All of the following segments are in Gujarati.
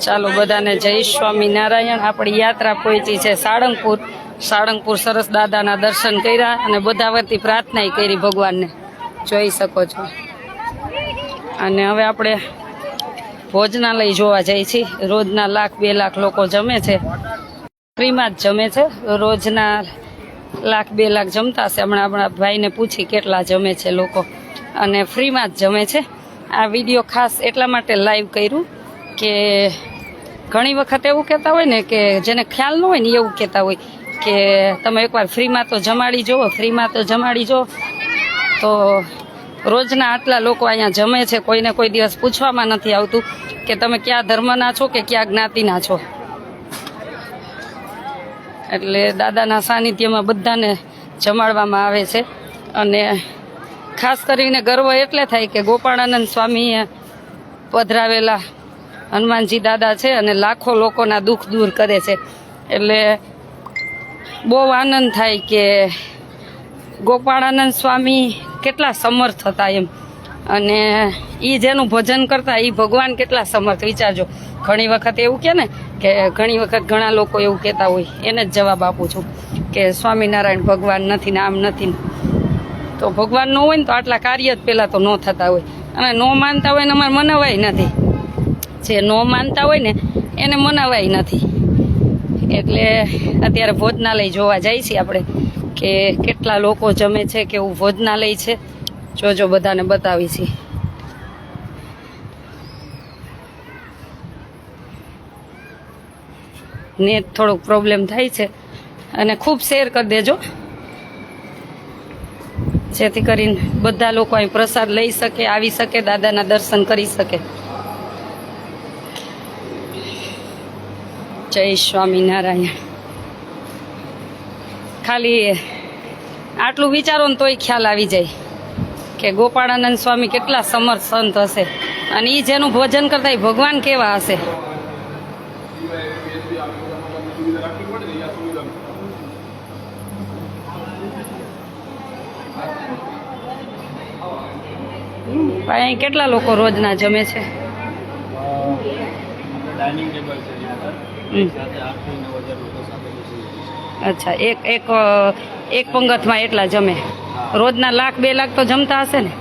ચાલો બધાને જય સ્વામિનારાયણ। આપણી યાત્રા પહોંચી છે સાળંગપુર। સાળંગપુર સરસ દાદાના દર્શન કર્યા અને બધા વતી પ્રાર્થના કરી ભગવાનને, જોઈ શકો છો। અને હવે આપણે ભોજનાલય જોવા જઈએ છીએ। રોજના 1,00,000-2 લાખ લોકો જમે છે, ફ્રીમાં જ જમે છે। રોજના 1,00,000-2 લાખ જમતા હશે। હમણાં આપણા ભાઈને પૂછી કેટલા જમે છે લોકો, અને ફ્રીમાં જ જમે છે। આ વિડીયો ખાસ એટલા માટે લાઈવ કર્યું કે ઘણી વખત એવું કહેતા હોય ને કે જેને ખ્યાલ ન હોય ને એવું કહેતા હોય કે તમે એકવાર ફ્રીમાં તો જમાડી જુઓ, ફ્રીમાં તો જમાડી જુઓ। તો રોજના આટલા લોકો અહીંયા જમે છે, કોઈને કોઈ દિવસ પૂછવામાં નથી આવતું કે તમે કયા ધર્મના છો કે કયા જ્ઞાતિના છો। એટલે દાદાના સાનિધ્યમાં બધાને જમાડવામાં આવે છે। અને ખાસ કરીને ગર્વ એટલે થાય કે ગોપાળાનંદ સ્વામીએ પધરાવેલા હનુમાનજી દાદા છે અને લાખો લોકોના દુઃખ દૂર કરે છે। એટલે બહુ આનંદ થાય કે ગોપાળાનંદ સ્વામી કેટલા સમર્થ હતા એમ, અને એ જેનું ભજન કરતા એ ભગવાન કેટલા સમર્થ વિચારજો। ઘણી વખત એવું કે ને કે ઘણી વખત ઘણા લોકો એવું કહેતા હોય, એને જ જવાબ આપું છું કે સ્વામિનારાયણ ભગવાન નથી ને આમ નથી ને। તો ભગવાન ન હોય ને તો આટલા કાર્ય જ પહેલાં તો ન થતા હોય, અને ન માનતા હોય ને અમારે મનાવાય નથી। જે ન માનતા હોય ને એને મનાવાય નથી। એટલે અત્યારે ભોજનાલય જોવા જાય છીએ આપણે કે કેટલા લોકો જમે છે, કેવું ભોજનાલય છે, જોજો બધાને બતાવી છીએ। નેટ થોડોક પ્રોબ્લેમ થાય છે, અને ખૂબ શેર કરી દેજો જેથી કરીને બધા લોકો અહીં પ્રસાદ લઈ શકે, આવી શકે, દાદાના દર્શન કરી શકે। જય સ્વામિનારાયણ। ખાલી આટલું વિચારો ને તોય ખ્યાલ આવી જાય કે ગોપાળાનંદ સ્વામી કેટલા સમર્થ સંત હશે, અને એ જેનું ભજન કરતા એ ભગવાન કેવા હશે। અહીં કેટલા લોકો રોજના જમે છે? અચ્છા, એક પંગતમાં એટલા જમે? રોજના 1,00,000-2 લાખ તો જમતા હશે ને?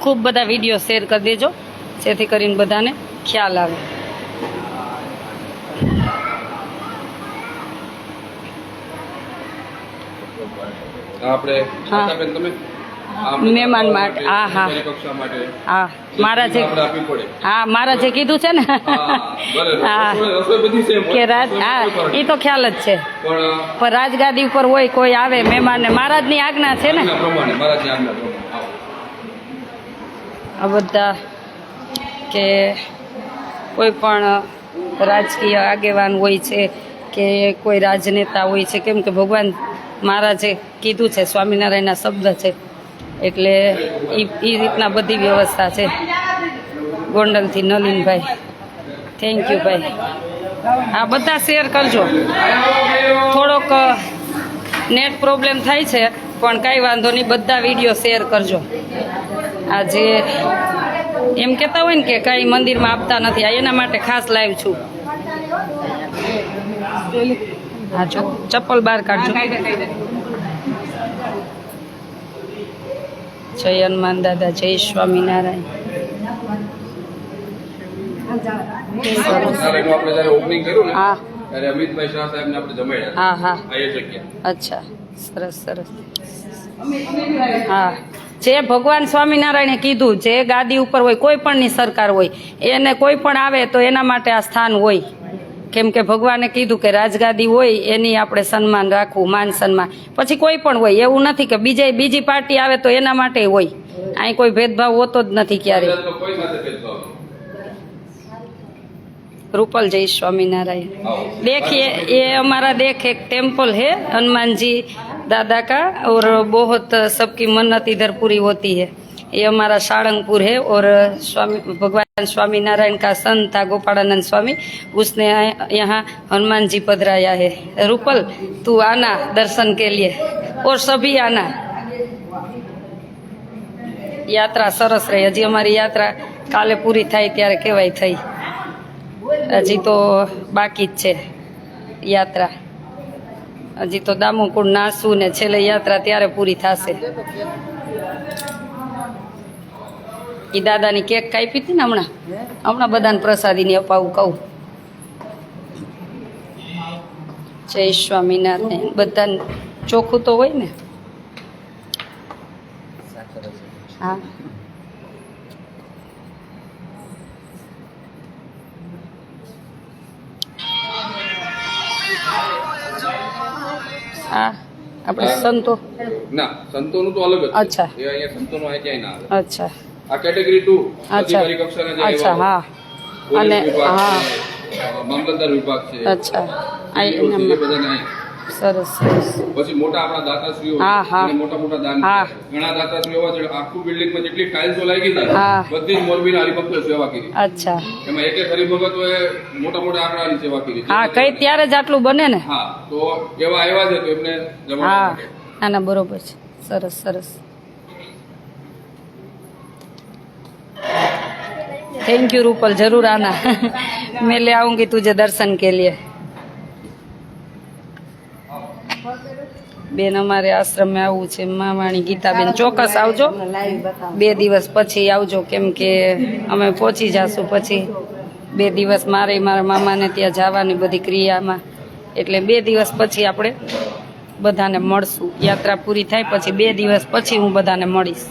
ખૂબ બધા વિડીયો શેર કરી દેજો જેથી કરીને બધાને ખ્યાલ આવે। મહેમાન માટે હા મારા જે કીધું છે ને હા કે હા એ તો ખ્યાલ જ છે, પણ રાજગાદી ઉપર હોય કોઈ આવે મહેમાનને મહારાજની આજ્ઞા છે ને। આ બધા કે કોઈ પણ રાજકીય આગેવાન હોય છે કે કોઈ રાજનેતા હોય છે, કેમ કે ભગવાન મહારાજે કીધું છે, સ્વામિનારાયણના શબ્દ છે, એટલે એ રીતના બધી વ્યવસ્થા છે। ગોંડલથી નલિનભાઈ, થેન્ક યુ ભાઈ। આ બધા શેર કરજો। થોડોક નેટ પ્રોબ્લેમ થાય છે પણ કાંઈ વાંધો નહીં, બધા વિડીયો શેર કરજો। આજે એમ કહેતા હોય ને કે કાંઈ મંદિરમાં આપતા નથી, આ એના માટે ખાસ લાઈવ છું। હા જો ચપ્પલ બહાર કાઢજો। જય હનુમાન દાદા, જય સ્વામિનારાયણ। હા હા હા અચ્છા, સરસ સરસ। હા, જે ભગવાન સ્વામિનારાયણે કીધું, જે ગાદી ઉપર હોય, કોઈ પણની સરકાર હોય, એને કોઈ પણ આવે તો એના માટે આ સ્થાન હોય। કેમ કે ભગવાને કીધું કે રાજગાદી હોય એની આપણે સન્માન રાખવું, માન સન્માન, પછી કોઈ પણ હોય, એવું નથી કે બીજી પાર્ટી આવે તો એના માટે હોય। અહીં કોઈ ભેદભાવ હોતો જ નથી ક્યારેય। रूपल जय स्वामीनारायण। देखिए ये हमारा देख एक टेम्पल है हनुमान जी दादा का, और बहुत सबकी मन्नत इधर पूरी होती है। ये हमारा साळंगपुर है, और स्वामी भगवान स्वामीनारायण का संत था गोपाळानंद स्वामी, उसने यहाँ हनुमान जी पधराया है। रूपल तू आना दर्शन के लिए, और सभी आना। યાત્રા સરસ રહી. હજી અમારી યાત્રા કાલે પૂરી થાય ત્યારે કહેવાય થઈ. હજી તો બાકી જ છે યાત્રા. હજી તો દામોકુંડ નાસું ને છેલ્લે યાત્રા ત્યારે પૂરી થશે. એ દાદાની કેક કાપી હતી ને હમણાં બધાને પ્રસાદીની અપાવું કહું. જય સ્વામિનારાયણ. બધાને ચોખ્ખું તો હોય ને. હા હા આપણે સંતો ના સંતોનું તો અલગ જ છે. અચ્છા. એ અહીંયા સંતોનો આ ક્યાંય ના આવે. અચ્છા આ કેટેગરી 2 અચ્છા અધિકારી કક્ષાના જે અચ્છા એવા હા અને વિભાગ હા છે, મામલતદાર વિભાગ છે. અચ્છા એ બધાને અહીં. સરસ સરસ. પછી મોટા આપણા દાતાશ્રીઓ હા, હા. એને મોટા મોટા દાન હા. કરે. ઘણા દાતાશ્રીઓ એવા છે આખું બિલ્ડિંગમાં જેટલી ટાઇલ્સો લાગી હતી હા. બધી જ મોરબીના હરિભક્તોએ સેવા કરી. અચ્છા એમાં એક એક હરિભગતોએ મોટા મોટા આંકડાની સેવા કરી. હા કઈ ત્યારે જ આટલું બને ને. હા તો એવા આવ્યા છે તો એમને જમાડવા હા માટે. ના ના બરોબર છે. સરસ સરસ. थैंक यू रूपल, जरूर आना मैं ले आऊंगी तुझे दर्शन के लिए. બેન અમારે આશ્રમે આવવું છે. માવાણી ગીતાબેન ચોક્કસ આવજો. 2 દિવસ પછી આવજો કેમ કે અમે પહોંચી જાશું. પછી 2 દિવસ મારે મારા મામાને ત્યાં જવાની બધી ક્રિયામાં, એટલે 2 દિવસ પછી આપણે બધાને મળશું. યાત્રા પૂરી થાય પછી 2 દિવસ પછી હું બધાને મળીશ.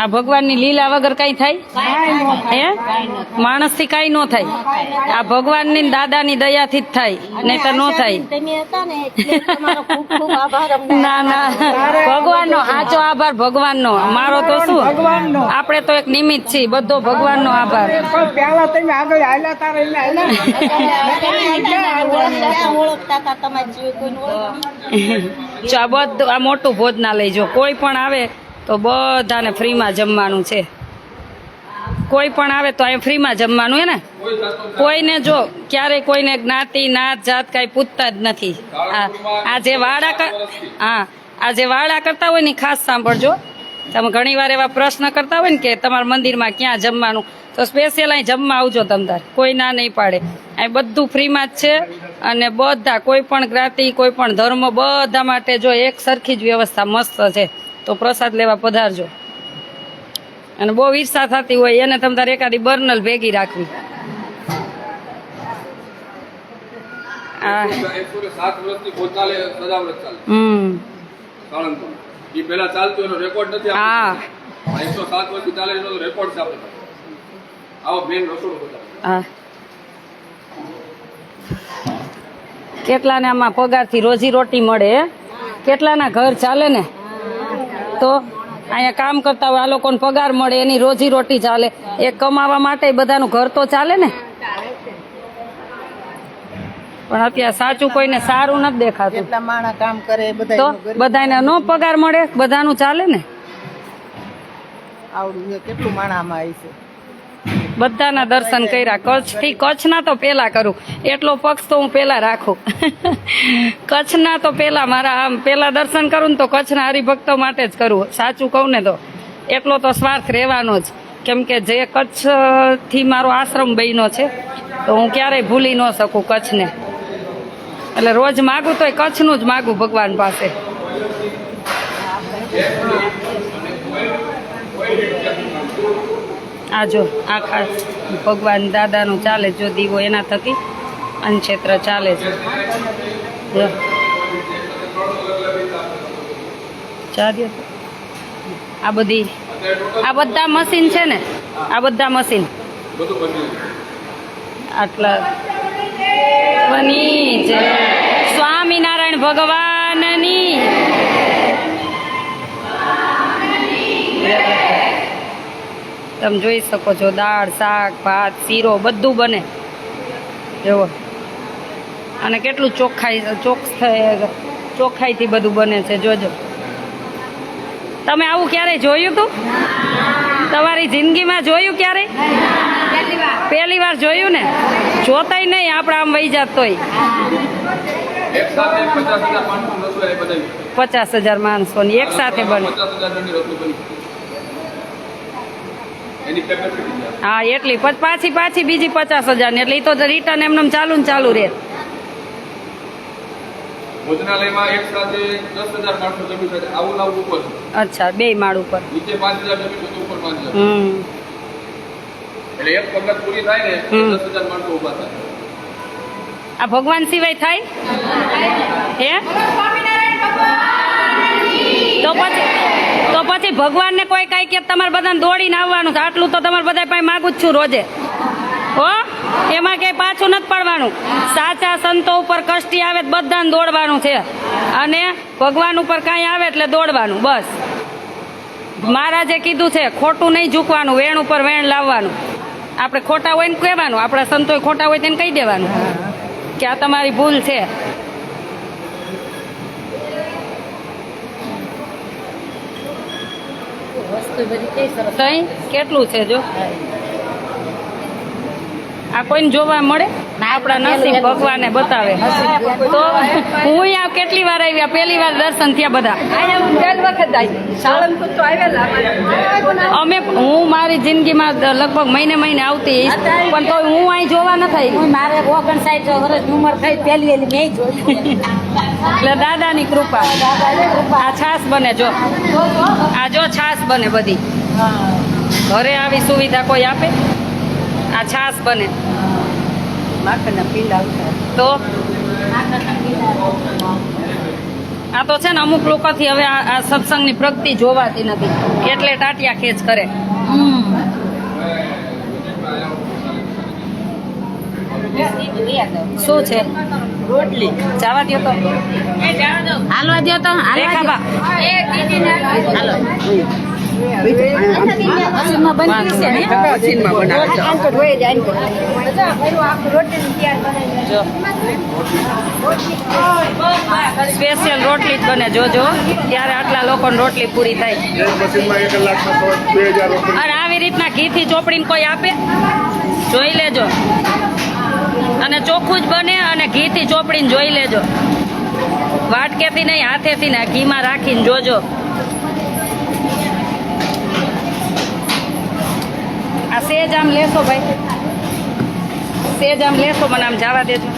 આ ભગવાનની લીલા વગર કઈ થાય હે? માણસથી કઈ નો થાય. આ ભગવાનની ને દાદાની દયાથી જ થાય, નહીં તો નો થાય. ના ના ભગવાનનો સાચો આભાર. ભગવાનનો. મારો તો શું, આપણે તો એક નિમિત્ત છીએ. બધો ભગવાનનો આભાર. જો આ બધું આ મોટું ભોજનાલય જો કોઈ પણ આવે તો બધાને ફ્રીમાં જમવાનું છે. કોઈ પણ આવે તો અહીં ફ્રીમાં જમવાનું હે ને. કોઈને જો ક્યારેય કોઈને જ્ઞાતિ નાત જાત કાંઈ પૂછતા જ નથી. આ જે વાડા હા આ જે વાડા કરતા હોય ને ખાસ સાંભળજો. તમે ઘણી વાર એવા પ્રશ્ન કરતા હોય ને કે તમારા મંદિરમાં ક્યાં જમવાનું, તો સ્પેશિયલ અહીં જમવા આવજો. તમતાર કોઈ ના નહીં પાડે. અહીં બધું ફ્રીમાં જ છે અને બધા કોઈ પણ જ્ઞાતિ કોઈ પણ ધર્મ બધા માટે જો એક સરખી જ વ્યવસ્થા મસ્ત છે. તો પ્રસાદ લેવા પધારજો. અને બહુ ઈર્ષા થતી હોય એને તમ તારે એકાદી બર્નલ ભેગી રાખવી. 107 વર્ષથી ભોજનાલય સદાવ્રત ચાલે. સાળંગપુર. ઈ પહેલા ચાલતું એનો રેકોર્ડ નથી. હા 107 વર્ષથી ચાલે એનો રેકોર્ડ છે આપણે. આવો મેન રસોડું બધા. હા કેટલાને આમાં પગારથી રોજી રોટી મળે હે? કેટલાના ઘર ચાલે ને. તો અહીંયા કામ કરતા હોય આ લોકોને પગાર મળે, એની રોજી રોટી ચાલે. એ કમાવા માટે બધાનું ઘર તો ચાલે ને. પણ અત્યારે સાચું કોઈને સારું નથી દેખાતું. તો બધાને નો પગાર મળે, બધાનું ચાલે ને. કેટલું માણામાં આવી છે. બધાના દર્શન કર્યા. કચ્છથી કચ્છના તો પેલા કરું એટલો પક્ષ તો હું પેલા રાખું. કચ્છના તો પેલા મારા આમ પેલા દર્શન કરું ને તો કચ્છના હરિભક્તો માટે જ કરું. સાચું કહું ને તો એટલો તો સ્વાર્થ રહેવાનો જ. કેમ કે જે કચ્છથી મારો આશ્રમ બન્યો છે તો હું ક્યારેય ભૂલી ન શકું કચ્છને. એટલે રોજ માગું તોય કચ્છનું જ માગું ભગવાન પાસે. આ જો આ ખાસ ભગવાન દાદાનું ચાલે. જો દીવો એના થકી અન્નક્ષેત્ર ચાલે છે. આ બધા મશીન છે ને. આ બધા મશીન આટલા બની છે. સ્વામિનારાયણ ભગવાનની તમે જોઈ શકો છો દાળ શાક ભાત શીરો બધું બને જુઓ અને કેટલું ચોખ્ખાઈથી બધું બને છે જોજો તમે આવું ક્યારેય જોયું તું તમારી જિંદગીમાં જોયું ક્યારેય પહેલી વાર જોયું ને જોતાય નહીં આપણે આમ વહી જાત તોય એક સાથે 50,000 માણસોની રસોઈ એ બનાવી. 50,000 માણસોની એક સાથે બને 50,000 જણની રસોઈ બની. એની capacity છે. હા એટલી પાછી બીજી 50,000 ની એટલે એ તો રિટર્ન એમને ચાલુ ને ચાલુ રહે ભોજનાલયમાં એક સાથે 10,000 માણસો જમી શકે. આવું લાવું ઉપર છે. અચ્છા 2 માળ ઉપર નીચે 5,000 જમી શકે, ઉપર 5,000. એટલે એક પગત પૂરી થાય ને 10,000 માણસો ઊભા થાય. આ ભગવાન સિવાય થાય હે તો પછી ભગવાનને કોઈ કઈ કે તમારે બધાને દોડીને આવવાનું છે આટલું તો તમારે બધા પાસે માગું જ છું રોજે હો એમાં ક્યાંય પાછું નથી પડવાનું સાચા સંતો ઉપર કષ્ટી આવે તો બધાને દોડવાનું છે અને ભગવાન ઉપર કાંઈ આવે એટલે દોડવાનું બસ મહારાજે કીધું છે ખોટું નહીં ઝૂકવાનું વેણ ઉપર વેણ લાવવાનું આપણે ખોટા હોય ને કહેવાનું આપણા સંતોએ ખોટા હોય તેને કહી દેવાનું કે આ તમારી ભૂલ છે તઈ કેટલું છે જો આ કોઈને જોવા મળે આપણા નસીબ ભગવાને બતાવે તો હું આ કેટલી વાર આવી પહેલી વાર દર્શન થયા બધા અમે હું મારી જિંદગીમાં લગભગ મહિને આવતી પણ તો હું અહીં જોવા ન થઈ મારે 59 વર્ષની ઉંમર થઈ પહેલી મેં જોઈ એટલે દાદાની કૃપા આ છાશ બને જો આ જો છાશ બને બધી ઘરે આવી સુવિધા કોઈ આપે આ છાશ બને માખણના પીલા આવતા તો આ તો છે ને અમુક લોકોથી હવે આ સત્સંગની પ્રગતિ જોવાતી નથી એટલે ટાટિયા ખેંચ કરે શું છે રોટલી જવા દો તો હાલવા દો તો રેખાબા સ્પેશિયલ રોટલી જ બને જોજો ત્યારે આટલા લોકોને રોટલી પૂરી થાય અને આવી રીતના ઘીથી ચોપડીને કોઈ આપે જોઈ લેજો અને ચોખ્ખું જ બને અને ઘીથી ચોપડીને જોઈ લેજો વાટકેથી નહીં હાથેથી ને ઘીમાં રાખીને જોજો આ સેજ આમ લેશો ભાઈ સેજ આમ લેશો મને આમ જવા દેજો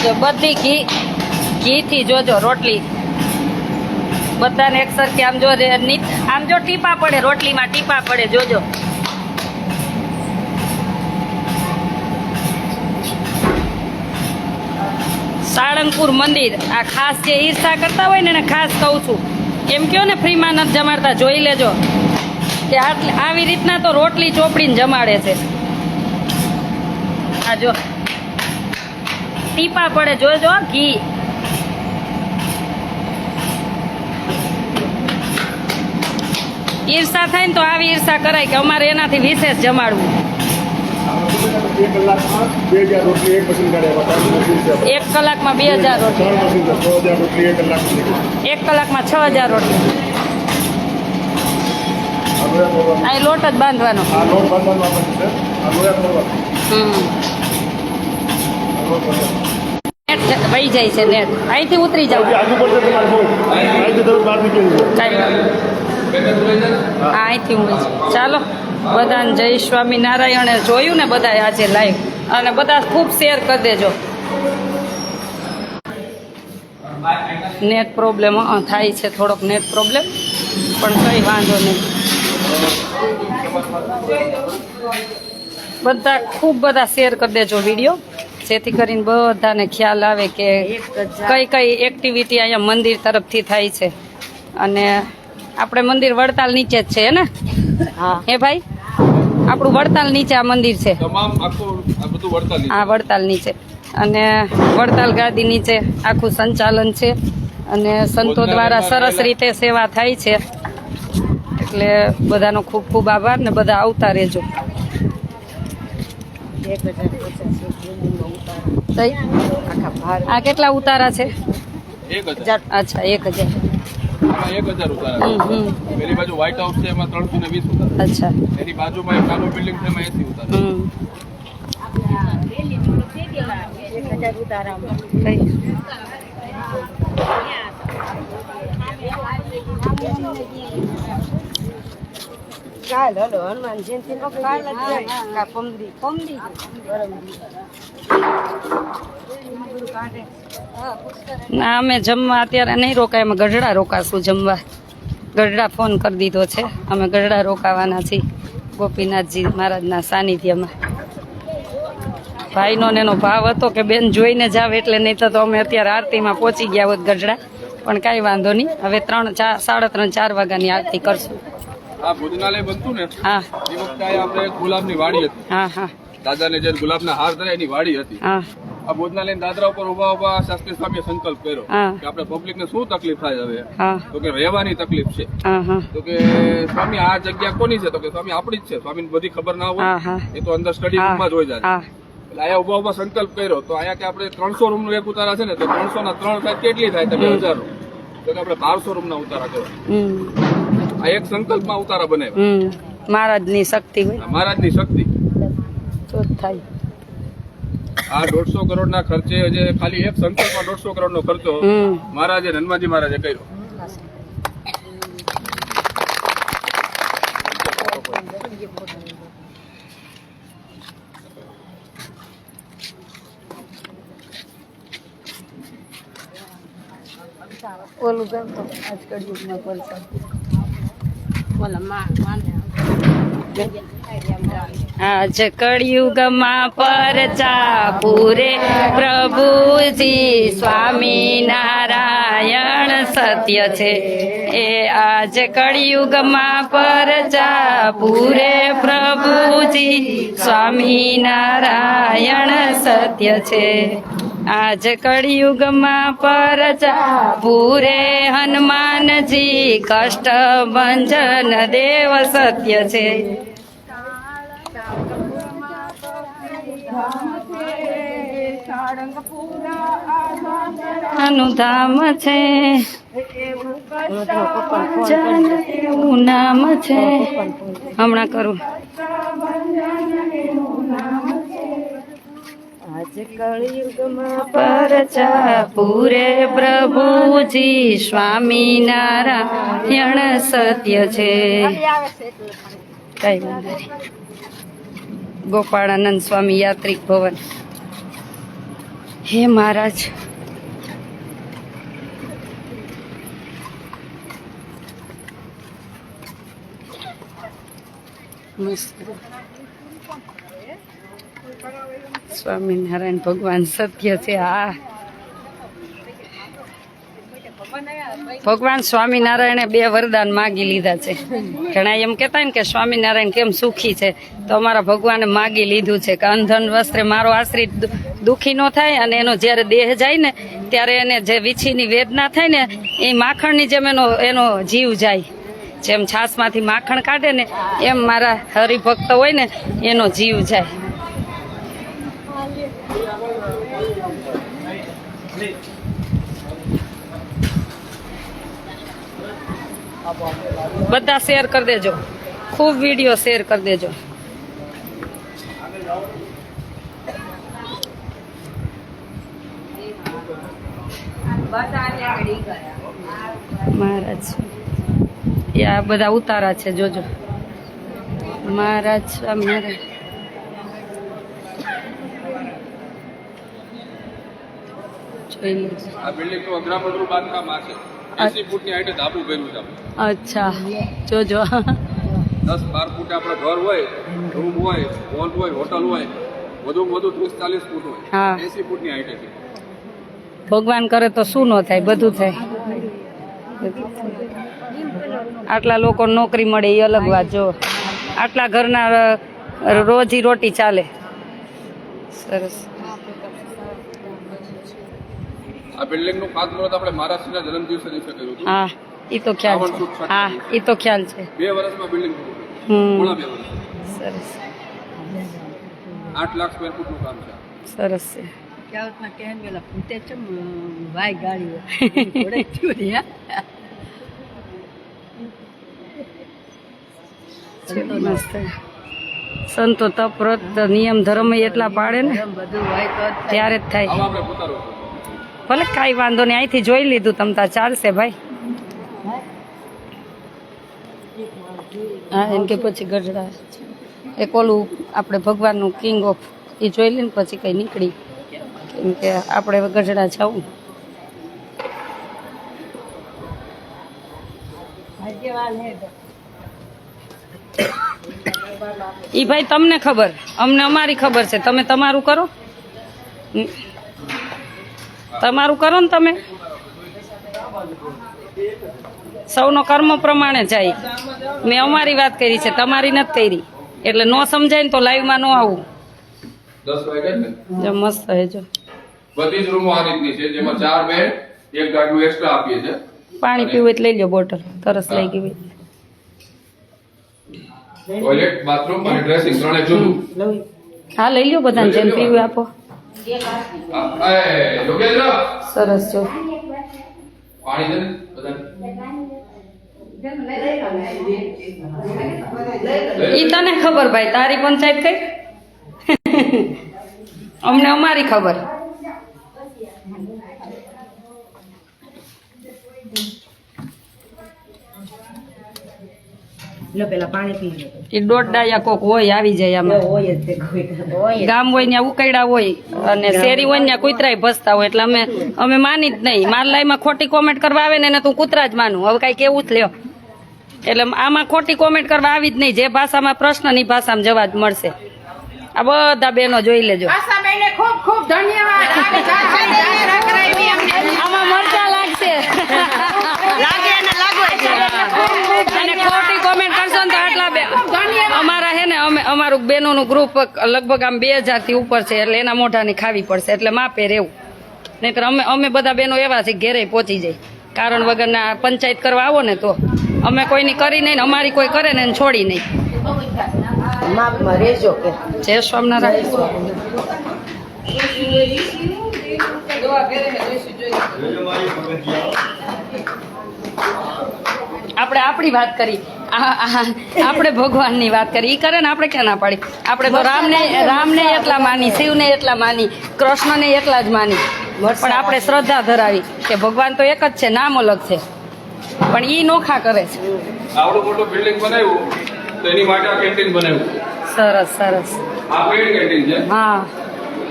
જો બધી ઘીથી જોજો રોટલી બધાને એક સરખી આમ જો આમ જો ટીપા પડે રોટલીમાં ટીપા પડે જોજો સાળંગપુર મંદિર આ ખાસ જે ઈર્ષા કરતા હોય ને એને ખાસ કહું છું એમ કયો ને ફ્રીમાં નથી જમાડતા જોઈ લેજો કે આવી રીતના તો રોટલી ચોપડીને જમાડે છે આ જો ટીપા પડે જોજો ઘી ઈર્ષા થાય ને તો આવી ઈર્ષા કરાય કે અમારે એનાથી વિશેષ જમાડવું 1 કલાકમાં 2000 રોટલી એક મશીન કાઢે 1 કલાકમાં 2000 રોટલી 6000 રોટલી 1 કલાક 1 કલાકમાં 6000 રોટલી આ લોટ જ બાંધવાનો આ લોટ બાંધવાનો આપણે છે આ લોટ બાંધવાનો નેટ વહી જાય છે નેટ અહીંથી ઉતરી જાવ આજુ પડશે તમારે હોય અહીંથી તમે બહાર નીકળી જાઓ અહીંથી હું ચાલો બધાને જય સ્વામિનારાયણે જોયું ને બધા આજે લાઈવ અને બધા ખૂબ શેર કરી દેજો નેટ પ્રોબ્લેમ થાય છે થોડોક નેટ પ્રોબ્લેમ પણ કંઈ વાંધો નહીં બધા ખૂબ બધા શેર કરી દેજો વિડીયો જેથી કરીને બધાને ખ્યાલ આવે કે કઈ કઈ એક્ટિવિટી અહીંયા મંદિર તરફથી થાય છે અને આપણે મંદિર વડતાલ નીચે જ છે ને હા હે ભાઈ આપણું વડતાલ નીચે આ મંદિર છે તમામ આખું આ બધું વડતાલ આ વડતાલ નીચે અને વડતાલ ગાદી નીચે આખું સંચાલન છે અને સંતો દ્વારા સરસ રીતે સેવા થાય છે. એટલે બધાનો ખૂબ ખૂબ આભાર ને બધા આવતા રહેજો. આ કેટલા ઉતારા છે? 1000. અચ્છા 1000. આમાં 1000 ઉતારા છે. પેલી બાજુ વ્હાઇટ હાઉસ છે એમાં 320 ઉતારા. અચ્છા. એની બાજુમાં એક નાનું બિલ્ડિંગ છે એમાં 80 ઉતારા. 1000 ઉતારામાં. કાલ હલો હનુમાન જયંતિ નો કાલ જ જાય કા પમદી ના અમે જમવા અત્યારે નહીં રોકાય, અમે ગઢડા રોકાશું જમવા. ગઢડા ફોન કરી દીધો છે, અમે ગઢડા રોકાવાના છીએ ગોપીનાથજી મહારાજના સાનિધ્યમાં. ભાઈનો ને એનો ભાવ હતો કે બેન જોઈને જાવ એટલે નહીં તો અમે અત્યારે આરતીમાં પહોંચી ગયા હોત ગઢડા. પણ કાંઈ વાંધો નહીં, હવે 3:30-4 વાગ્યાની આરતી કરશું. આ ભોજનાલય બનતું ને હા એ વખતે આપણે ગુલાબની વાડી હતી. હા હા દાદાને જે ગુલાબના હાર ધરે એની વાડી હતી. હા આ ભોજનાલય દાદરા ઉપર ઉભા શાસ્ત્રી સ્વામીએ સંકલ્પ કર્યો હા. કે આપણે પબ્લિક ને શું તકલીફ થાય હવે, હા તો કે રહેવાની તકલીફ છે. હા હા તો કે સ્વામી આ જગ્યા કોની છે? તો કે સ્વામી આપણી જ છે. સ્વામીને બધી ખબર ના હોય, હા હા એ તો અંદર સ્ટડી રૂમમાં જ હોય જાય. હા એટલે અહીંયા ઉભા સંકલ્પ કર્યો તો અહીંયા કે આપણે 300 રૂમ નું એક ઉતારા છે ને, તો 300 ના 3 થાય કેટલી થાય? તમે 1000 રૂમ. તો કે આપણે 1200 રૂમ ના ઉતારા કરો. આ એક સંકલ્પમાં ઉતારા બનાવ્યા. મહારાજની શક્તિ હોય મહારાજની શક્તિ તો જ થાય. આ 150 કરોડ ના ખર્ચે જે ખાલી એક સંકલ્પમાં 150 કરોડ નો ખર્ચો મહારાજે હનુમાનજી મહારાજે કર્યો. ઓલું ગમ તો આજ કડિયુગમાં પરસાદ. આજ કળિયુગમાં પરચા પૂરે પ્રભુજી સ્વામિનારાયણ સત્ય છે. એ આજ કળિયુગમાં પરચા પૂરે પ્રભુજી સ્વામિનારાયણ સત્ય છે. આજ કળિયુગમાં પરચા પૂરે હનુમાનજી કષ્ટ ભંજન દેવ સત્ય છે. ધામ છે એવું નામ છે. હમણાં કરું. આજ કળિયુગમાં પરચા પૂરે પ્રભુજી સ્વામિનારાયણ સત્ય છે. કઈ વાંધો નહીં. ગોપાળાનંદ સ્વામી યાત્રિક ભવન. હે મહારાજ, મસ્ત. સ્વામિનારાયણ ભગવાન સત્ય છે. હા, ભગવાન સ્વામિનારાયણે 2 વરદાન માગી લીધા છે. ઘણા એમ કહેતા ને કે સ્વામિનારાયણ કેમ સુખી છે, તો અમારા ભગવાને માગી લીધું છે કે અંધન વસ્ત્રે મારો આશ્રિત દુઃખી ન થાય, અને એનો જ્યારે દેહ જાય ને ત્યારે એને જે વીછીની વેદના થાય ને એ માખણની જેમ એનો જીવ જાય. જેમ છાશમાંથી માખણ કાઢે ને એમ મારા હરિભક્ત હોય ને એનો જીવ જાય. બધા શેર કરી દેજો, ખૂબ વિડીયો શેર કરી દેજો. મહારાજ એ આ બધા ઉતારા છે, જોજો. મહારાજ સ્વામિનારાયણ જોઈ લેજો. આ બિલ્ડિંગ નું અગ્રામંડળ બાંધકામ આ છે. 80 ફૂટની હાઈટે ધાબુ કર્યું છે. અચ્છા, જોજો. 10-12 ફૂટ આપણે ઘર હોય, રૂમ હોય, હોલ હોય, હોટલ હોય, વધુમાં વધુ 30-40 ફૂટ હોય. હા. 80 ફૂટની હાઈટે છે. ભગવાન કરે તો શું ન થાય, બધું થાય. આટલા લોકો નોકરી મળે એ અલગ વાત. જો આટલા ઘરના રોજી રોટી ચાલે. સરસ. આ બિલ્ડિંગ નું ખાતમુહૂર્ત આપણે મહારાષ્ટ્રના જન્મ દિવસે કર્યું હતું. હા એ તો ખ્યાલ છે. હા એ તો ખ્યાલ છે. 2 વર્ષમાં બિલ્ડિંગ પૂરું હમ પૂર્ણ 2 વર્ષ. સરસ 8 લાખ સ્ક્વેર ફૂટ નું કામ છે. સરસ છે. કહેવતમાં કહેન પેલા ફૂટે છે વાય ગાડીઓ ઘોડે થયું મસ્ત. સંતો તપ વ્રત નિયમ ધર્મ એટલા પાડે ને બધું હોય તો ત્યારે જ થાય. આમાં આપણે પોતાનો ભલે કાંઈ વાંધો નહીં, અહીંથી જોઈ લીધું તમ તાર ચાલશે ભાઈ. હા એમ કે પછી ગઢડા એક ઓલું આપણે ભગવાનનું કિંગ ઓફ એ જોઈ લઈને પછી કઈ નીકળી, કેમ કે આપણે ગઢડા જવું. ઈ ભાઈ તમને ખબર, અમને અમારી ખબર છે. તમે તમારું કરો, તમારું કરો ને. તમે સૌનો કર્મ પ્રમાણે જાય. મેં અમારી વાત કરી છે, તમારી નથી કરી, એટલે નો સમજાય ને તો લાઈવમાં નો આવું. 10 વાગ્યા ને જો મસ્ત હે. જો બધી જ રૂમો આ રીતની છે, જેમાં 4 બેડ, એક ગાડલું એક્સ્ટ્રા આપીએ છે. પાણી પીવું એટલે લઈ લો બોટલ, તરસ લઈ ગઈ. ટોયલેટ, બાથરૂમ અને ડ્રેસિંગ ત્રણે જુદું. હા લઈ લ્યો બધાને, જેમ પીવું આપો. યોગેન્દ્ર સરસ. જો પાણી દે ને બધાને. ઈ તને ખબર ભાઈ, તારી પંચાયત કઈ અમને અમારી ખબર. એ દોઢ ડાયા કોક હોય આવી જાય આમાં. ગામ હોય ત્યાં ઉકૈડા હોય અને શેરી હોય ત્યાં કૂતરાય ભસતા હોય, એટલે અમે માની જ નહીં. મારલાઈમાં ખોટી કોમેન્ટ કરવા આવે ને એને તું કૂતરા જ માનું. હવે કઈ કેવું જ લ્યો, એટલે આમાં ખોટી કોમેન્ટ કરવા આવી જ નહીં. જે ભાષામાં પ્રશ્ન ની ભાષામાં જવાબ મળશે. આ બધા બહેનો જોઈ લેજો. આમાં મરચા લાગશે અને ખોટી કોમેન્ટ કરશો ને તો આટલા અમારા હે ને અમારું બહેનોનું ગ્રુપ લગભગ આમ 2000 થી ઉપર છે, એટલે એના મોઢાની ખાવી પડશે, એટલે માપે રહેવું. નહીતર અમે બધા બહેનો એવા છે ઘેરે પહોંચી જાય. કારણ વગરના પંચાયત કરવા આવો ને તો અમે કોઈની કરી નહીં, અમારી કોઈ કરે ને એને છોડી નહીં. માપમાં રહેજો કે જય સ્વામિનારાયણ. આપણે આપણી વાત કરી, આપણે ભગવાનની વાત કરી. ઈ કરે ને આપણે ક્યાં ના પાડી. આપણે તો રામને એટલા માની, શિવને એટલા માની, કૃષ્ણને એટલા જ માની, પણ આપણે શ્રદ્ધા ધરાવી કે ભગવાન તો એક જ છે, નામ અલગ છે, પણ ઈ નોખા કરે છે. આવડું મોટું બિલ્ડિંગ બનાવ્યું તો એની માટે આ કેન્ટીન બનાવ્યું. સરસ સરસ. આ પેડ કેન્ટીન છે. હા,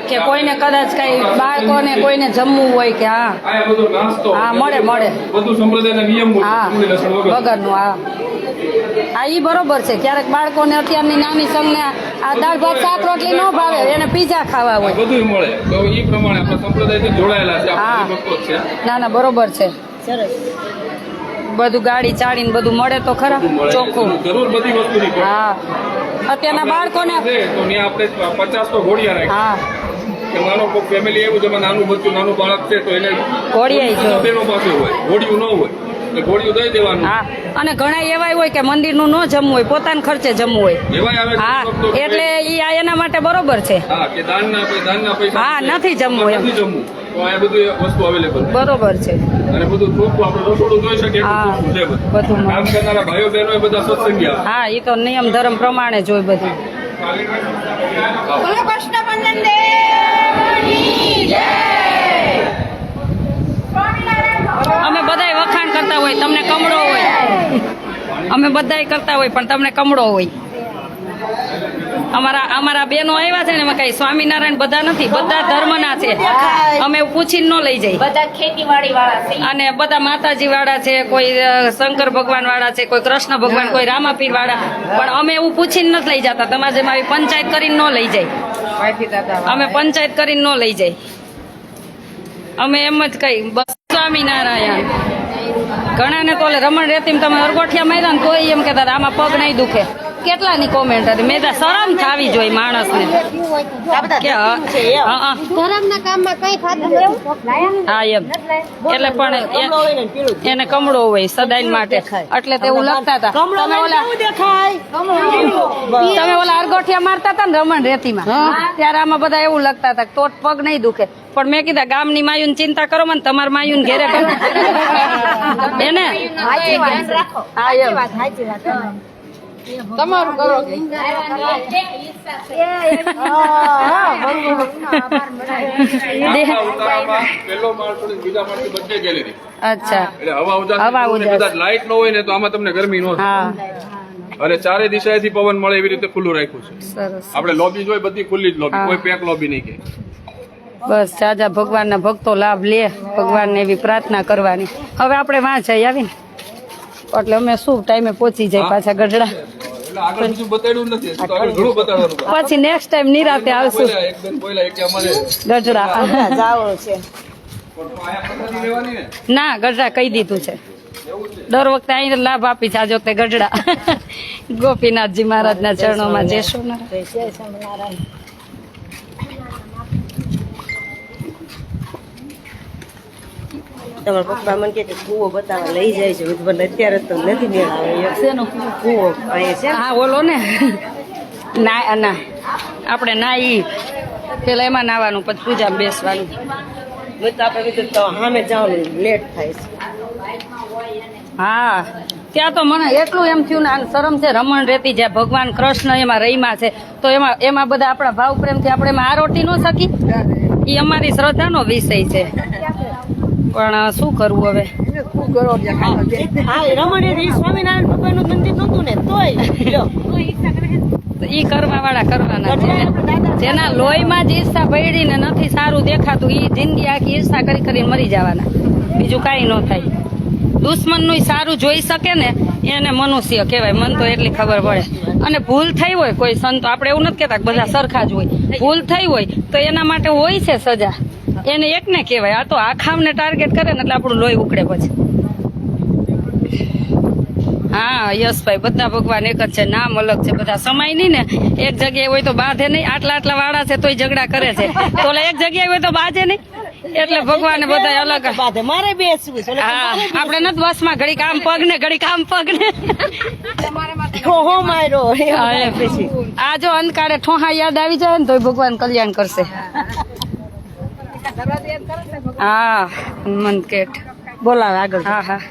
કે કોઈને કદાચ કઈ બાળકોને કોઈને જમવું હોય કે હા આ બધો નાસ્તો હા મળે બધું સંપ્રદાયના નિયમ મુજબ, હા ડુંગળી લસણ વગર. વગરનું. હા હા ઈ બરોબર છે. ક્યારેક બાળકોને અત્યારની નાની સંઘને આ દાળ ભાત શાક રોટલી ન ભાવે, એને પીઝા ખાવા આ હોય. બધું મળે. તો ઈ પ્રમાણે આપણા સંપ્રદાયથી જોડાયેલા છે, હા. આપણા ભક્તો જ છે. ના ના બરોબર છે. બધું ગાડી ચાડીને બધું મળે તો ખરા, ચોખ્ખું. જરૂર બધી વસ્તુની પડે. હા અત્યારના બાળકોને છે તો ત્યાં આપણે 50 તો ઘોડિયા રાખીએ. હા કે માનો કોઈ ફેમિલી એવું જેમાં નાનું બચ્ચું નાનું બાળક છે તો એને ઘોડિયા જો. બેનો પાસે હોય, ઘોડિયું ન હોય એટલે ઘોડિયું દઈ દેવાનું. હા અને ઘણા એવાય હોય કે મંદિરનું ન જમવું હોય, પોતાના ખર્ચે જમવું હોય. એવાય આવે છે હા ભક્તો કે એટલે ઈ આ એના માટે બરોબર છે. હા કે દાનના પૈસા હા, નથી જમવું એમ. નથી જમવું તો આ બધી વસ્તુ અવેલેબલ છે. બરોબર છે. અને બધું ચોખ્ખું આપણે રસોડું જોઈ શકીએ એટલું હા, ચોખ્ખું છે બધું બધું. કામ કરનારા ભાઈઓ બહેનો એ બધા સત્સંગી આવે. હા એ તો નિયમ ધર્મ પ્રમાણે જ હોય બધું. અમે બધાય વખાણ કરતા હોય, તમને કમળો હોય. અમે બધાય કરતા હોય પણ તમને કમળો હોય. અમારા બેનો આવ્યા છે ને એમાં કઈ સ્વામિનારાયણ બધા નથી, બધા ધર્મના છે. અમે પૂછીને ન લઈ જાય. બધા ખેતીવાડી વાળા છે. અને બધા માતાજી વાળા છે, કોઈ શંકર ભગવાન વાળા છે, કોઈ કૃષ્ણ ભગવાન, કોઈ રામાપીર વાળા, પણ અમે એવું પૂછીને નથી લઈ જતા. તમારે જેમ આવી પંચાયત કરીને ન લઈ જાય. અમે પંચાયત કરીને ન લઈ જાય. અમે એમ જ કઈ બસ સ્વામિનારાયણ. ઘણા ને તો રમણ રેતી તમે અરગોઠિયા માર્યા ને તોય એમ કહેતા આમાં પગ નહીં દુખે. કેટલાની કોમેન્ટ હતી મેં તો શરમ થાવી જોઈએ માણસને કે હા ધરમના કામમાં કઈ ખાતું હા એમ એટલે પણ એને કમળો હોય સદાઈ માટે એટલે તે એવું લખતા હતા તમે ઓલા અરગોઠિયા મારતા હતા ને રમણ રેતીમાં ત્યારે આમાં બધા એવું લખતા હતા તો પગ નહીં દુખે પણ મેં કીધા ગામની માયુન ચિંતા કરો મને તમારા માયુન ઘેરે કરો એને હા એમ તમારું કરો પહેલો માળ છોડીને બીજા માળથી બધે ગેલેરી અચ્છા એટલે હવા ઉજાસ લાઈટ ન હોય ને તો આમાં તમને ગરમી ન થાય અને ચારે દિશાએથી પવન મળે એવી રીતે ખુલ્લું રાખ્યું છે સરસ આપણે લોબી જોઈ બધી ખુલ્લી જ લોબી કોઈ પેક લોબી નહીં કે બસ જાજા ભગવાનના ભક્તો લાભ લે ભગવાનને એવી પ્રાર્થના કરવાની હવે આપણે વાં જઈ આવીને એટલે અમે શું ટાઈમે પહોંચી જાય પાછા ગઢડા એટલે આગળ બીજું બતાડ્યું નથી તો આગળ ઘણું બતાડવાનું પછી નેક્સ્ટ ટાઈમ નિરાતે આવશું એકદમ પહેલા એક અમારે ગઢડા જાવો છે પણ તો આયા પથારી લેવાની ને ના ગઢડા કહી દીધું છે દર વખતે અહીં લાભ આપી જાજો તે ગઢડા ગોપીનાથજી મહારાજના ચરણોમાં જશો ને તમારા પપ્પા મને કે કૂવો બતાવવા લઈ જાય છે પણ અત્યારે તો નથી મેળ આવે કૂવો અહીંયા છે હા ઓલો ને ના ના આપણે ના ઈ પેલા એમાં નાવાનું પછી પૂજામાં બેસવાનું મેં તો આપણે કીધું તો સામે જવાનું લેટ થાય છે હા ત્યાં તો મને એટલું એમ થયું ને આ શરમ છે રમણ રેતી જ્યાં ભગવાન કૃષ્ણ એમાં રહીમાં છે તો એમાં બધા આપણા ભાવ પ્રેમથી આપણે એમાં આરોટી ન શકી એ અમારી શ્રદ્ધાનો વિષય છે પણ શું કરવું હવે હા રમણીય સ્વામિનારાયણ ભગવાનનું મંદિર નહોતું ને તોય ઈ કરવા વાળા કરવાના છે જેના લોહીમાં જ ઈર્ષા પડી ને નથી સારું દેખાતું ઈ જિંદગી આખી ઈર્ષા કરી કરીને મરી જવાના બીજું કાંઈ ન થાય દુશ્મનનું સારું જોઈ શકે ને એને મનુષ્ય કહેવાય મન તો એટલી ખબર પડે અને ભૂલ થઈ હોય કોઈ સંતો આપણે એવું નથી કહેતા બધા સરખા જ હોય ભૂલ થઈ હોય તો એના માટે હોય છે સજા એને એકને કહેવાય આ તો આખામને ટાર્ગેટ કરે ને એટલે આપણું લોહી ઉકળે પછી હા યશભાઈ બધા ભગવાન એક જ છે નામ અલગ છે બધા સમાય નહીં ને એક જગ્યાએ હોય તો બાંધે નહીં આટલા વાળા છે તોય ઝઘડા કરે છે તો એક જગ્યાએ હોય તો બાજે નહીં એટલે ભગવાન બધા અલગ મારે બેસવું છે હા આપણે નથી બસમાં ઘડી કામ પગ ને ઘડી કામ પગ ને હો મારો આ જો અંધકારે ઠોહા યાદ આવી જાય ને તોય ભગવાન કલ્યાણ કરશે હા હનુમંતકેટ બોલાવે આગળ હા હા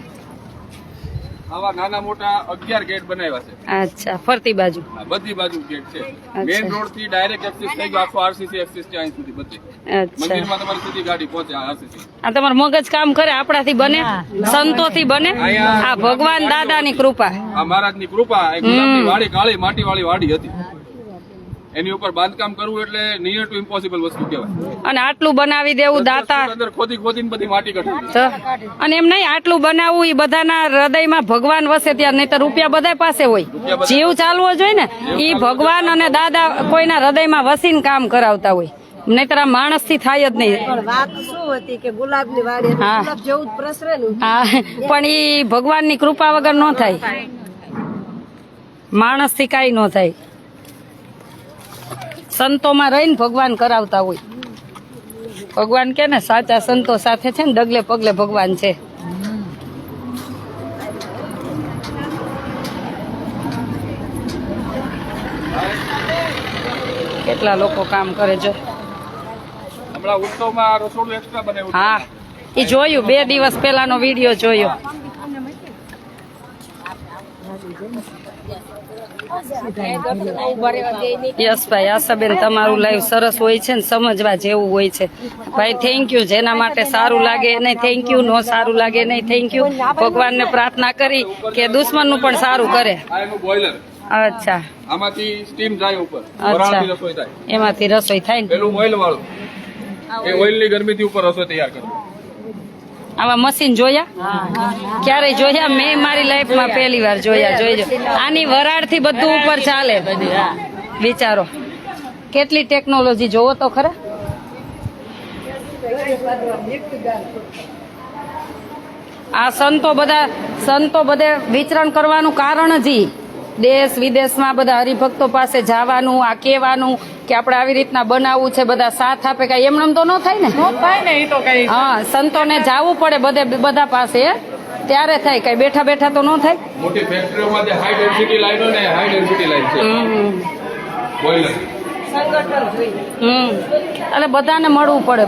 આવા નાના મોટા 11 ગેટ બનાવ્યા છે અચ્છા ફરતી બાજુ આ બધી બાજુ ગેટ છે મેઇન રોડ થી ડાયરેક્ટ એક્સેસ થઈ ગયો આખો આરસીસી એક્સેસ છે અહીં સુધી બધી અચ્છા મંદિરમાં તમારી સીધી ગાડી પહોંચે આરસીસી આ તમારું મગજ કામ કરે આપણાથી બને સંતોથી બને આ ભગવાન દાદાની કૃપા આ મહારાજની કૃપા એક ગુલાબની વાડી કાળી માટી વાળી વાડી હતી એની ઉપર બાંધકામ કરવું એટલે નિયર ટુ ઇમ્પોસિબલ વસ્તુ કહેવાય અને આટલું બનાવી દેવું દાતા અંદર ખોદીને બધી માટી કાઢી તો અને એમ નહીં આટલું બનાવવું એ બધાના હૃદયમાં ભગવાન વસે ત્યાં નહીં તો રૂપિયા બધા પાસે હોય જીવ ચાલવો જોઈએ ને એ ભગવાન અને દાદા કોઈના હૃદયમાં વસીને કામ કરાવતા હોય નહીતર આ માણસ થી થાય જ નહીં વાત શું હતી કે ગુલાબની વાડી ગુલાબ જેવું જ પ્રસરે ને હા પણ એ ભગવાનની કૃપા વગર ન થાય માણસ થી કઈ ન થાય સંતોમાં રહીને ભગવાન કરાવતા હોય ભગવાન કે ને સાચા સંતો સાથે છે ને ડગલે પગલે ભગવાન છે કેટલા લોકો કામ કરે છે હમણાં ઉત્સવમાં રસોડું એક્સ્ટ્રા બનાવ્યું હા એ જોયું 2 દિવસ પહેલાનો વિડીયો જોયો યશભાઈ આશાબેન તમારું લાઈવ સરસ હોય છે ને સમજવા જેવું હોય છે ભાઈ થેન્ક યુ જેના માટે સારું લાગે નહીં થેન્ક યુ નો સારું લાગે નહીં થેન્ક યુ ભગવાનને પ્રાર્થના કરી કે દુશ્મનનું પણ સારું કરે આ એનું બોઇલર અચ્છા આમાંથી સ્ટીમ જાય ઉપર અચ્છા. વરાળથી રસોઈ થાય એમાંથી રસોઈ થાય ને પેલું ઓઇલ વાળું એ ઓઇલની ગરમીથી ઉપર રસોઈ તૈયાર કરે આવા મશીન જોયા ક્યારે જોયા મેં મારી લાઈફમાં પહેલી વાર જોયા જોઈજો આની વરાળથી બધું ઉપર ચાલે વિચારો કેટલી ટેકનોલોજી જોવો તો ખરા આ સંતો બધે વિચરણ કરવાનું કારણ જ ઈ દેશ વિદેશમાં બધા હરિભક્તો પાસે જવાનું, આ કહેવાનું કે આપણે આવી રીતના બનાવવું છે, બધા સાથ આપે, કઈ એમનેમ તો ન થાય ને. હા, સંતોને જવું પડે બધા પાસે, ત્યારે થાય, કઈ બેઠા બેઠા તો ન થાય. મોટી ફેક્ટરીઓમાં જે હાઈ ડેન્સિટી લાઈનો ને હાઈ ડેન્સિટી લાઈન છે બોઈલર. એટલે બધાને મળવું પડે,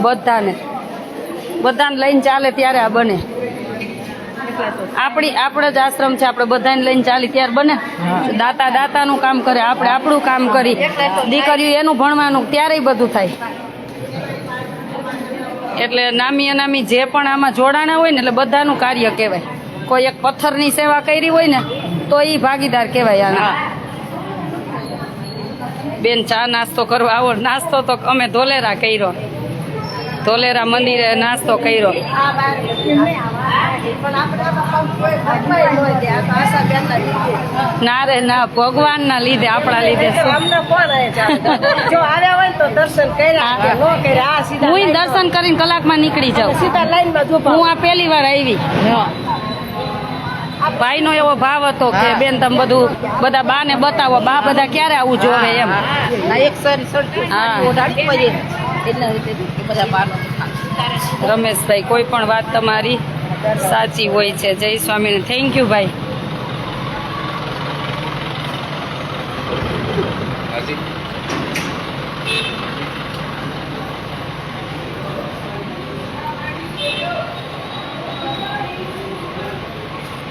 બધાને લઈને ચાલે ત્યારે આ બને. આપણે જ આશ્રમ છે, આપણે બધાને લઈને ચાલી ત્યારે બને. દાતાનું કામ કરે, આપણે આપણું કામ કરી, દીકરીઓ એનું ભણવાનું, ત્યારેય બધું થાય. એટલે નામી અનામી જે પણ આમાં જોડાણા હોય ને એટલે બધાનું કાર્ય કહેવાય. કોઈ એક પથ્થરની સેવા કરી હોય ને તો એ ભાગીદાર કહેવાય. આના બેન ચા નાસ્તો કરવા આવો. નાસ્તો તો અમે ધોલેરા કર્યો, ધોલેરા મંદિરે નાસ્તો કર્યો. ના રે ના, ભગવાનના લીધે, આપણા લીધે. હું દર્શન કરીને કલાકમાં નીકળી જાઉં. હું આ પહેલી વાર આવી. ભાઈ નો એવો ભાવ હતો કે બેન તમે બધું બધા બા ને બતાવો, બા બધા ક્યારે આવું જોવે એમ. રમેશભાઈ, કોઈ પણ વાત તમારી સાચી હોય છે. જય સ્વામિનારાયણ. થેન્ક યુ ભાઈ.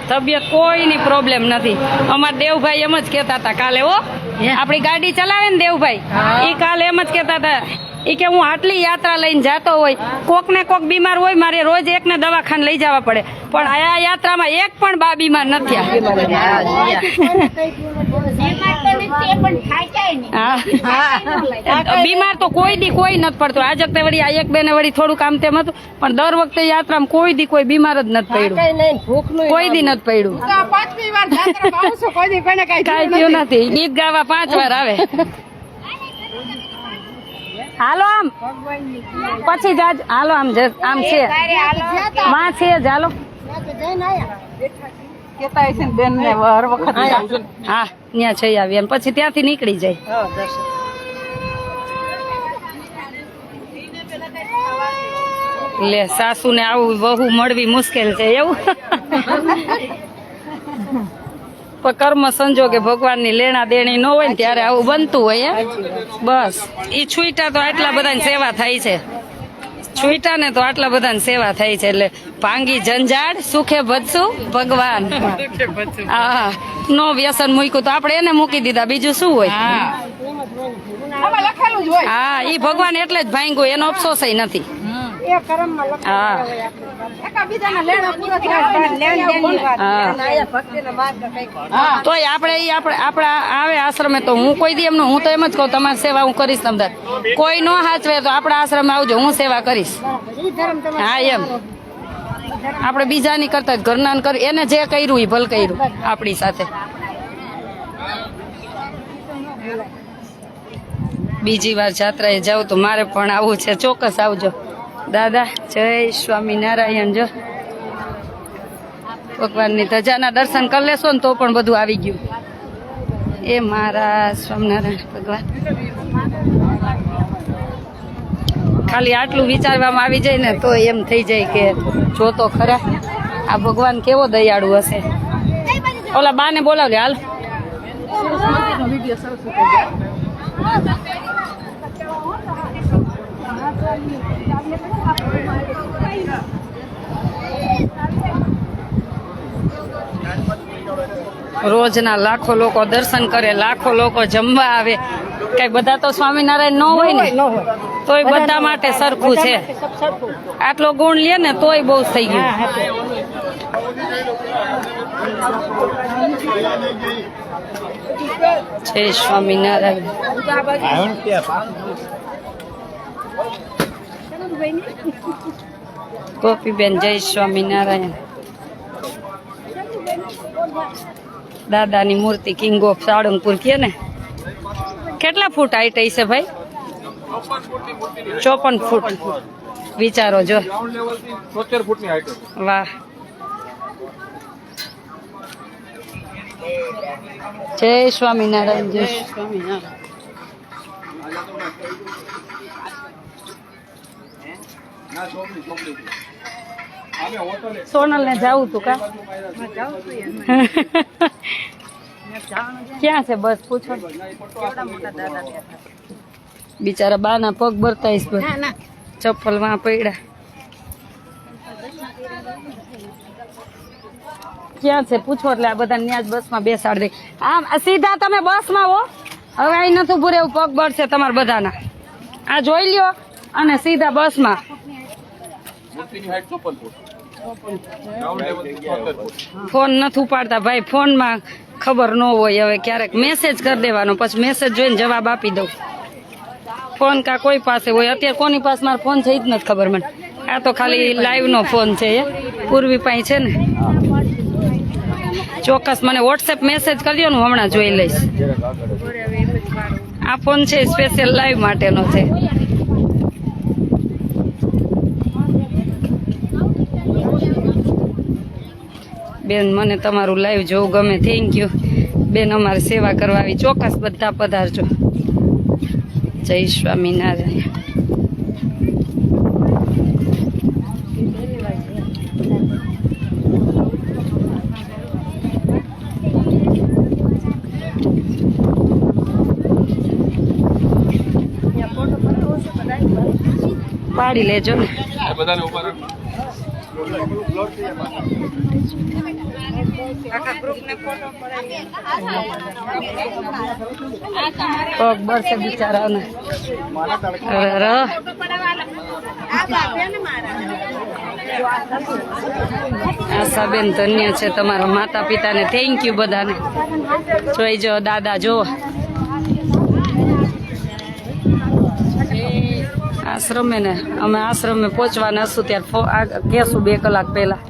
તબિયત કોઈની પ્રોબ્લેમ નથી. અમારા દેવભાઈ એમ જ કહેતા હતા કાલે, આપણી ગાડી ચલાવે ને દેવભાઈ, એ કાલે એમ જ કહેતા હતા, એ કે હું આટલી યાત્રા લઈને જતો હોય, કોક ને કોક બીમાર હોય, મારે રોજ એકને દવાખાને લઈ જવા પડે, પણ આ યાત્રામાં એક પણ બા બીમાર નથી. બીમાર તો કોઈ દી કોઈ નથી પડતું. આજે તે વળી આ એક બેને વળી થોડું કામ તેમ હતું, પણ દર વખતે યાત્રામાં કોઈ દી કોઈ બીમાર જ નથી પડ્યું, કોઈ દી નથી પડ્યું. કઈ થયું નથી. ગીત ગાવા 5 વાર આવે. હાલો આમ પછી જાજ, હાલો આમ છે, માં છે જ, હાલો. હા, ત્યાં જઈ આવી, પછી ત્યાંથી નીકળી જાય. લે, સાસુ ને આવું વહુ મળવી મુશ્કેલ છે એવું. પણ કર્મ સંજોગે ભગવાનની લેણા દેણી ન હોય ને ત્યારે આવું બનતું હોય. બસ ઈ છૂટા તો આટલા બધાની સેવા થાય છે, છૂટા ને તો આટલા બધાની સેવા થાય છે. એટલે ભાંગી જંજાળ સુખે ભજશું ભગવાન. હા, નો વ્યસન મૂક્યું તો આપણે એને મૂકી દીધા, બીજું શું હોય. હા, ઈ ભગવાન એટલે જ ભાંગ્યું, એનો અફસોસ નથી. હા, તોય આપણે આપણા આવે આશ્રમે તો હું કોઈ દી એમનો, હું તો એમ જ કહું તમારી સેવા હું કરીશ. તમને કોઈ નો હાચવે તો આપણા આશ્રમે આવજો, હું સેવા કરીશ. હા, એમ આપણે બીજાની કરતા જ ઘરના કરી, એને જે કર્યું એ ભલ કર્યું આપણી સાથે. બીજી વાર જાત્રાએ જાવ તો મારે પણ આવવું છે, ચોક્કસ આવજો દાદા. જય સ્વામિનારાયણ. જો ભગવાનની ધજાના દર્શન કરી લેશો ને તો પણ બધું આવી ગયું. એ મારા સ્વામિનારાયણ ભગવાન. ખાલી આટલું વિચારવામાં આવી જાય ને તો એમ થઈ જાય કે જો તો ખરા આ ભગવાન કેવો દયાળુ હશે. ઓલા બાને બોલાવલે, હાલ. રોજના લાખો લોકો દર્શન કરે, લાખો લોકો જમવા આવે. કઈ બધા તો સ્વામિનારાયણ ન હોય ને, તોય બધા માટે સરખું છે. આટલો ગુણ લે ને તોય બહુ થઈ ગયું. જય સ્વામિનારાયણ. ગોપીબેન, જય સ્વામિનારાયણ. દાદાની મૂર્તિ કિંગ ઓફ સાળંગપુર કે ને. કેટલા ફૂટ હાઈટ હશે ભાઈ? 54 ફૂટ. વિચારો જો. 70 ફૂટની હાઈટ. વાહ. જય સ્વામિનારાયણ. જય સ્વામિનારાયણ. સોનલ ને જાવું તું કા? ક્યાં છે બસ પૂછો. બિચારા બાના પગ બરતાઈશ ચપ્પલ માં પડ્યા. ક્યાં છે પૂછો એટલે આ બધા ન્યાજ બસ માં બેસાડ દે. આમ સીધા તમે બસ માં હો. હવે અહીં નથી ઉભું રહેવું, પગ બળશે તમારા બધાના. આ જોઈ લ્યો અને સીધા બસ માં. ફોન નથી ઉપાડતા ભાઈ, ફોન માં ખબર ન હોય. હવે ક્યારેક મેસેજ કરી દેવાનો, પછી મેસેજ જોઈને જવાબ આપી દઉં. ફોન કા કોઈ પાસે હોય. અત્યારે કોની પાસે મારો ફોન છે એ જ નથી ખબર મને. આ તો ખાલી લાઈવ નો ફોન છે. પૂર્વી પાસે છે ને. ચોક્કસ મને વોટ્સએપ મેસેજ કરી દો ને, હું હમણાં જોઈ લઈશ. આ ફોન છે સ્પેશિયલ લાઈવ માટેનો છે. બેન મને તમારું લાઈવ જોવું ગમે. થેન્ક યુ બેન, અમારી સેવા કરવા આવી. ચોક્કસ બધા પધારજો. જય સ્વામિનારાયણ. પાડી લેજો ને. બધાને ઉપર પગ બરસે બિચારાને. આશાબેન ધન્ય છે તમારા માતા પિતાને. થેન્ક યુ બધાને. જોઈ જો દાદા જો આશ્રમે ને. અમે આશ્રમે પહોંચવાના હશું ત્યારે કહેશું 2 કલાક પહેલા,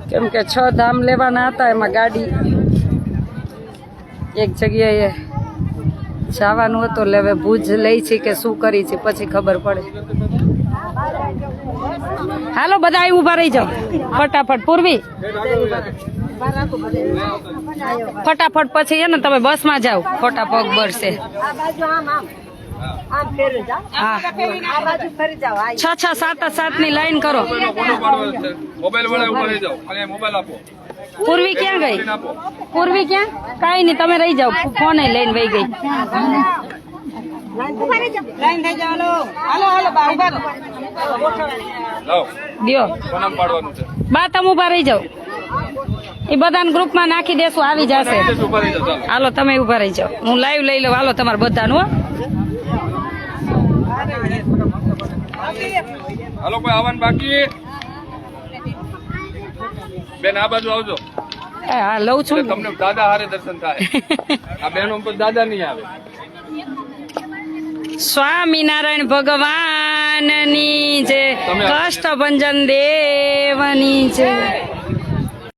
કેમ કે 6 ધામ લેવાના હતા. એમાં ગાડી એક જગ્યાએ જવાનું હતું, એટલે હવે ભુજ લઈ છે કે શું કરી છે પછી ખબર પડે. હાલો બધા અહીં ઊભા રહી જાઓ ફટાફટ. પૂર્વી ફટાફટ પછી છે ને તમે બસમાં જાઓ, ખોટા પગ બળશે. હા 6 7 7 ની લાઈન કરો. મોબાઈલ વાળા ઉપર રહી જાઓ, અને મોબાઈલ આપો. પૂર્વી ક્યાં ગઈ? પૂર્વી ક્યાં? કાઈ નહીં, તમે રહી જાઓ. ફોન લઈને વહી ગઈ. દિયો બા, તમે ઉભા રહી જાઓ. એ બધાને ગ્રુપમાં નાખી દેશું, આવી જશે. હાલો તમે ઉભા રહી જાઓ, હું લાઈવ લઈ લઉં. હાલો તમારે બધાનું. હાલો કોઈ આવવાનું બાકી? બેન આ બાજુ આવજો. હા લઉં છું. તમને દાદા હારે દર્શન થાય. આ બહેનો પર દાદા નહીં આવે. સ્વામિનારાયણ ભગવાનની જય, કષ્ટભંજન દેવની જય.